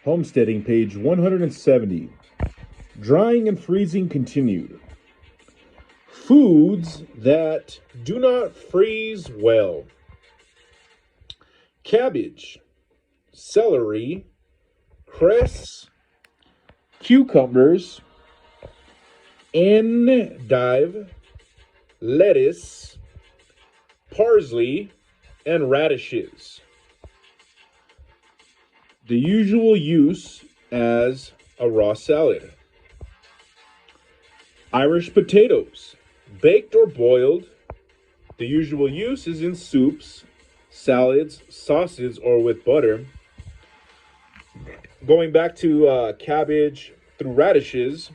Homesteading, page 170. Drying and freezing continued. Foods that do not freeze well: cabbage, celery, cress, cucumbers, endive, lettuce, parsley, and radishes. The usual use as a raw salad. Irish potatoes, baked or boiled. The usual use is in soups, salads, sauces, or with butter. Going back to cabbage through radishes,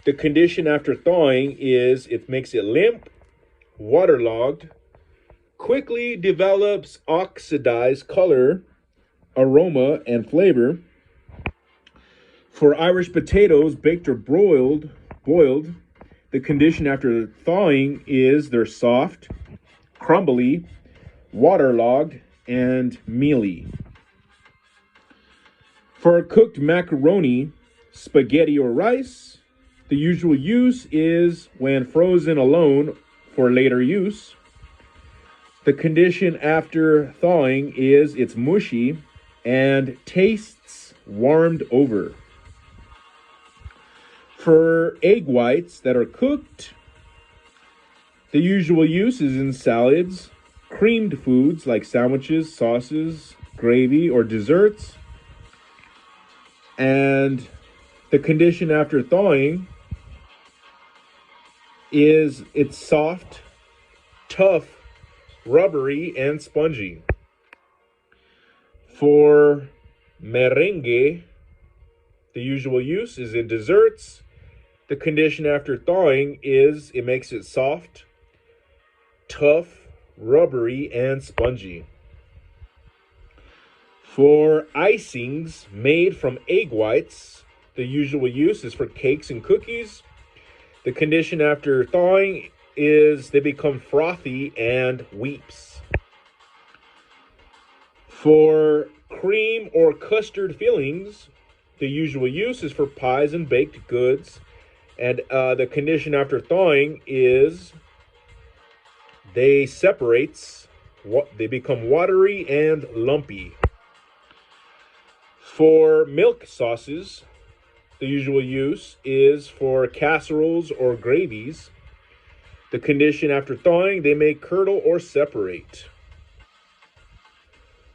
the condition after thawing is it makes it limp, waterlogged, quickly develops oxidized color, aroma, and flavor. For Irish potatoes, baked or boiled, the condition after thawing is they're soft, crumbly, waterlogged, and mealy. For cooked macaroni, spaghetti, or rice, the usual use is when frozen alone for later use. The condition after thawing is it's mushy and tastes warmed over. For egg whites that are cooked, the usual use is in salads, creamed foods like sandwiches, sauces, gravy, or desserts. And the condition after thawing is it's soft, tough, rubbery, and spongy. For merengue, the usual use is in desserts. The condition after thawing is it makes it soft, tough, rubbery, and spongy. For icings made from egg whites, the usual use is for cakes and cookies. The condition after thawing is they become frothy and weeps. For cream or custard fillings, the usual use is for pies and baked goods. And the condition after thawing is they separates, they become watery and lumpy. For milk sauces, the usual use is for casseroles or gravies. The condition after thawing, they may curdle or separate.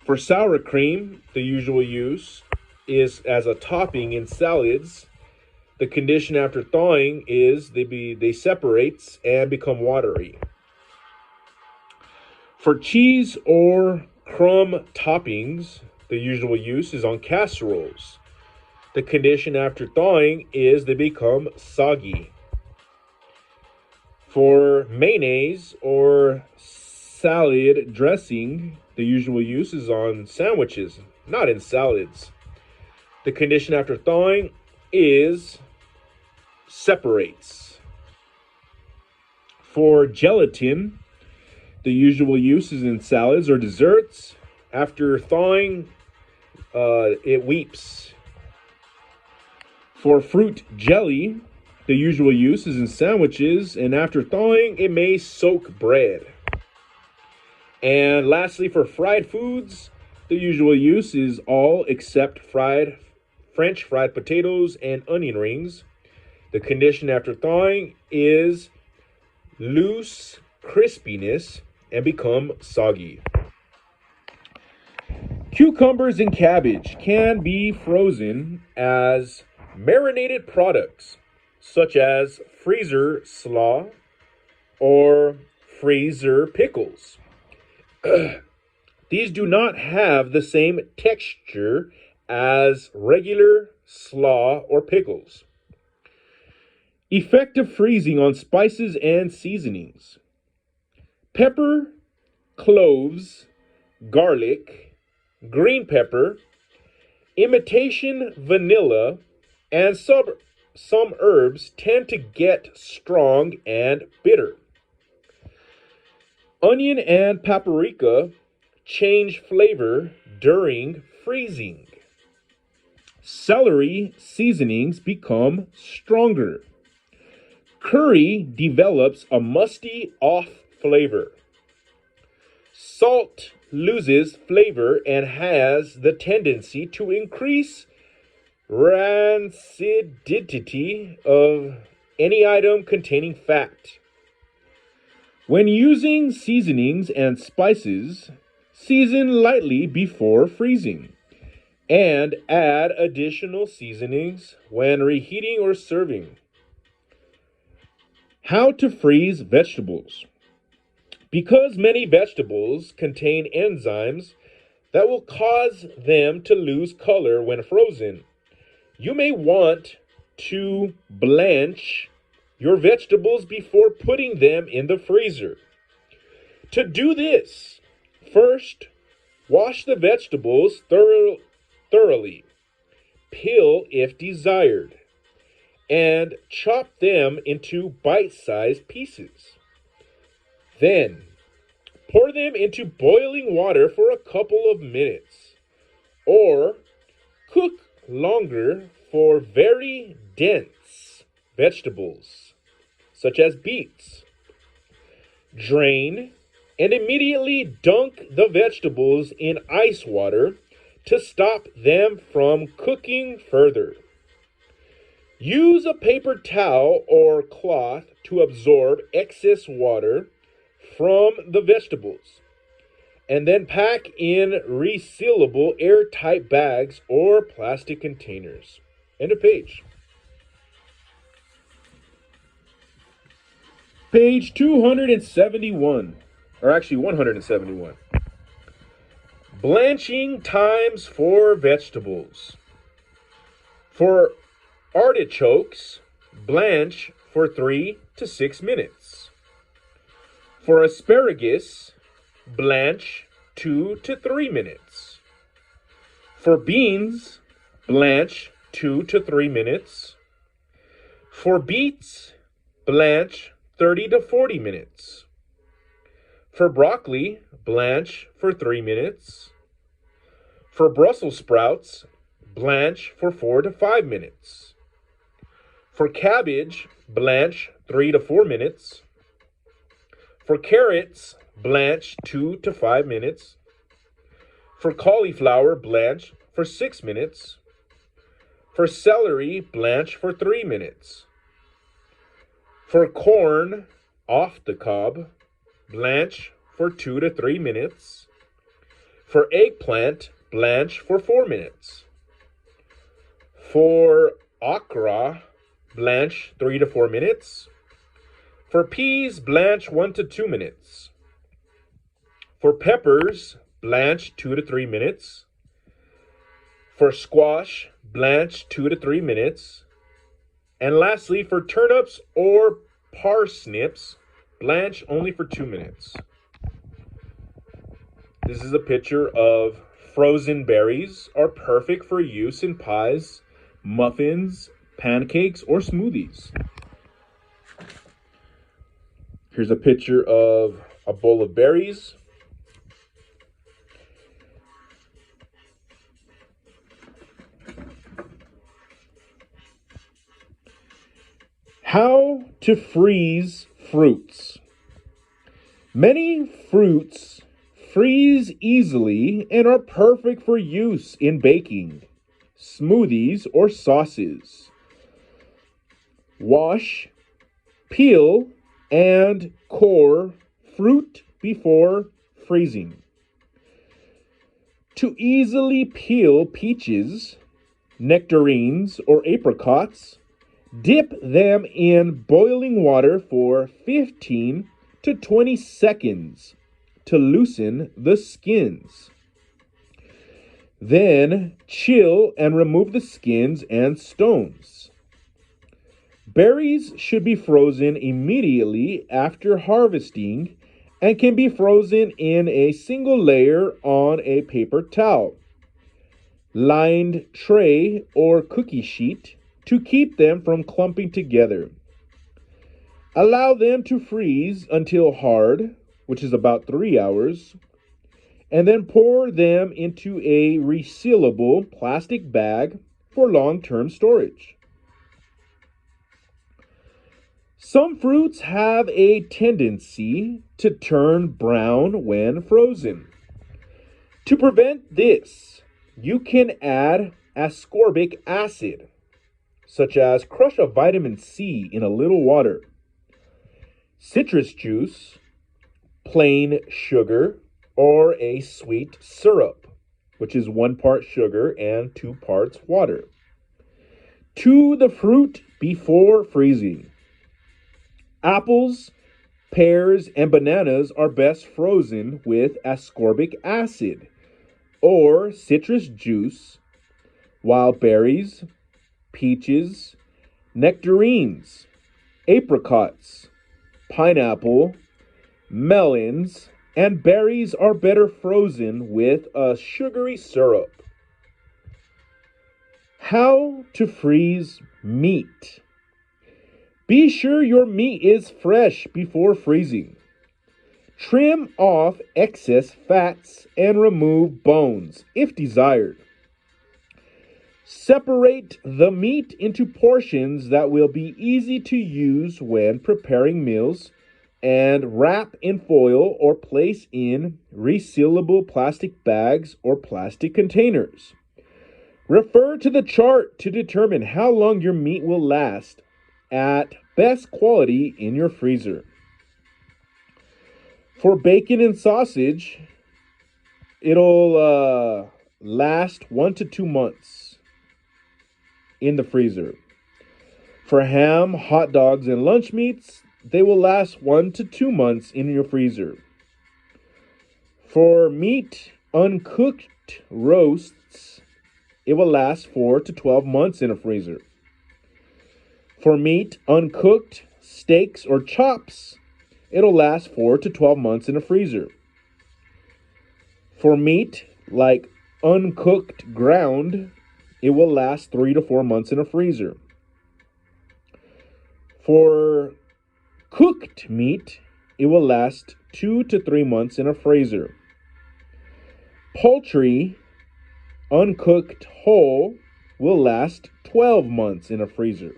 For sour cream, the usual use is as a topping in salads. The condition after thawing is they separates and become watery. For cheese or crumb toppings, the usual use is on casseroles. The condition after thawing is they become soggy. For mayonnaise or salad dressing, the usual use is on sandwiches, not in salads. The condition after thawing is separates. For gelatin, the usual use is in salads or desserts. After thawing, it weeps. For fruit jelly, the usual use is in sandwiches, and after thawing, it may soak bread. And lastly, for fried foods, the usual use is all except French fried potatoes and onion rings. The condition after thawing is loose crispiness and become soggy. Cucumbers and cabbage can be frozen as marinated products, such as freezer slaw or freezer pickles. These do not have the same texture as regular slaw or pickles. Effective freezing on spices and seasonings: pepper, cloves, garlic, green pepper, imitation vanilla, and some herbs tend to get strong and bitter. Onion and paprika change flavor during freezing. Celery seasonings become stronger. Curry develops a musty off flavor. Salt loses flavor and has the tendency to increase rancidity of any item containing fat. When using seasonings and spices, season lightly before freezing and add additional seasonings when reheating or serving. How to freeze vegetables. Because many vegetables contain enzymes that will cause them to lose color when frozen, you may want to blanch your vegetables before putting them in the freezer. To do this, first, wash the vegetables thoroughly, peel if desired, and chop them into bite-sized pieces. Then, pour them into boiling water for a couple of minutes, or cook longer for very dense vegetables, such as beets. Drain and immediately dunk the vegetables in ice water to stop them from cooking further. Use a paper towel or cloth to absorb excess water from the vegetables, and then pack in resealable airtight bags or plastic containers. End of page. Page 271, or actually 171. Blanching times for vegetables. For artichokes, blanch for 3 to 6 minutes. For asparagus, blanch 2 to 3 minutes. For beans, blanch 2 to 3 minutes. For beets, blanch 30 to 40 minutes. For broccoli, blanch for 3 minutes. For Brussels sprouts, blanch for 4 to 5 minutes. For cabbage, blanch 3 to 4 minutes. For carrots, blanch 2 to 5 minutes. For cauliflower, blanch for 6 minutes. For celery, blanch for 3 minutes. For corn, off the cob, blanch for 2 to 3 minutes. For eggplant, blanch for 4 minutes. For okra, blanch 3 to 4 minutes. For peas, blanch 1 to 2 minutes. For peppers, blanch 2 to 3 minutes. For squash, blanch 2 to 3 minutes. And lastly, for turnips or parsnips, blanch only for 2 minutes. This is a picture of frozen berries are perfect for use in pies, muffins, pancakes, or smoothies. Here's a picture of a bowl of berries. How to freeze fruits. Many fruits freeze easily and are perfect for use in baking, smoothies, or sauces. Wash, peel, and core fruit before freezing. To easily peel peaches, nectarines, or apricots, dip them in boiling water for 15 to 20 seconds to loosen the skins. Then chill and remove the skins and stones. Berries should be frozen immediately after harvesting and can be frozen in a single layer on a paper towel, lined tray, or cookie sheet to keep them from clumping together. Allow them to freeze until hard, which is about 3 hours, and then pour them into a resealable plastic bag for long-term storage. Some fruits have a tendency to turn brown when frozen. To prevent this, you can add ascorbic acid, such as crush a vitamin C in a little water, citrus juice, plain sugar, or a sweet syrup, which is 1 part sugar and 2 parts water, to the fruit before freezing. Apples, pears, and bananas are best frozen with ascorbic acid or citrus juice, while berries, peaches, nectarines, apricots, pineapple, melons, and berries are better frozen with a sugary syrup. How to freeze meat. Be sure your meat is fresh before freezing. Trim off excess fats and remove bones if desired. Separate the meat into portions that will be easy to use when preparing meals, and wrap in foil or place in resealable plastic bags or plastic containers. Refer to the chart to determine how long your meat will last at best quality in your freezer. For bacon and sausage, it'll last 1 to 2 months in the freezer. For ham, hot dogs, and lunch meats, they will last 1 to 2 months in your freezer. For meat, uncooked roasts, it will last 4 to 12 months in a freezer. For meat, uncooked steaks or chops, it'll last 4 to 12 months in a freezer. For meat, like uncooked ground, it will last 3 to 4 months in a freezer. For cooked meat, it will last 2 to 3 months in a freezer. Poultry, uncooked whole, will last 12 months in a freezer.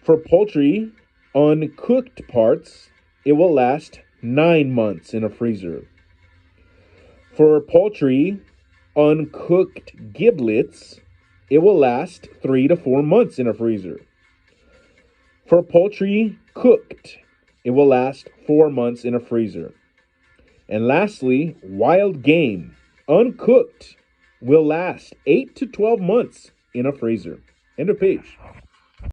For poultry, uncooked parts, it will last 9 months in a freezer. For poultry, uncooked giblets, it will last 3 to 4 months in a freezer. For poultry cooked, it will last 4 months in a freezer. And lastly, wild game, uncooked, will last 8 to 12 months in a freezer. End of page.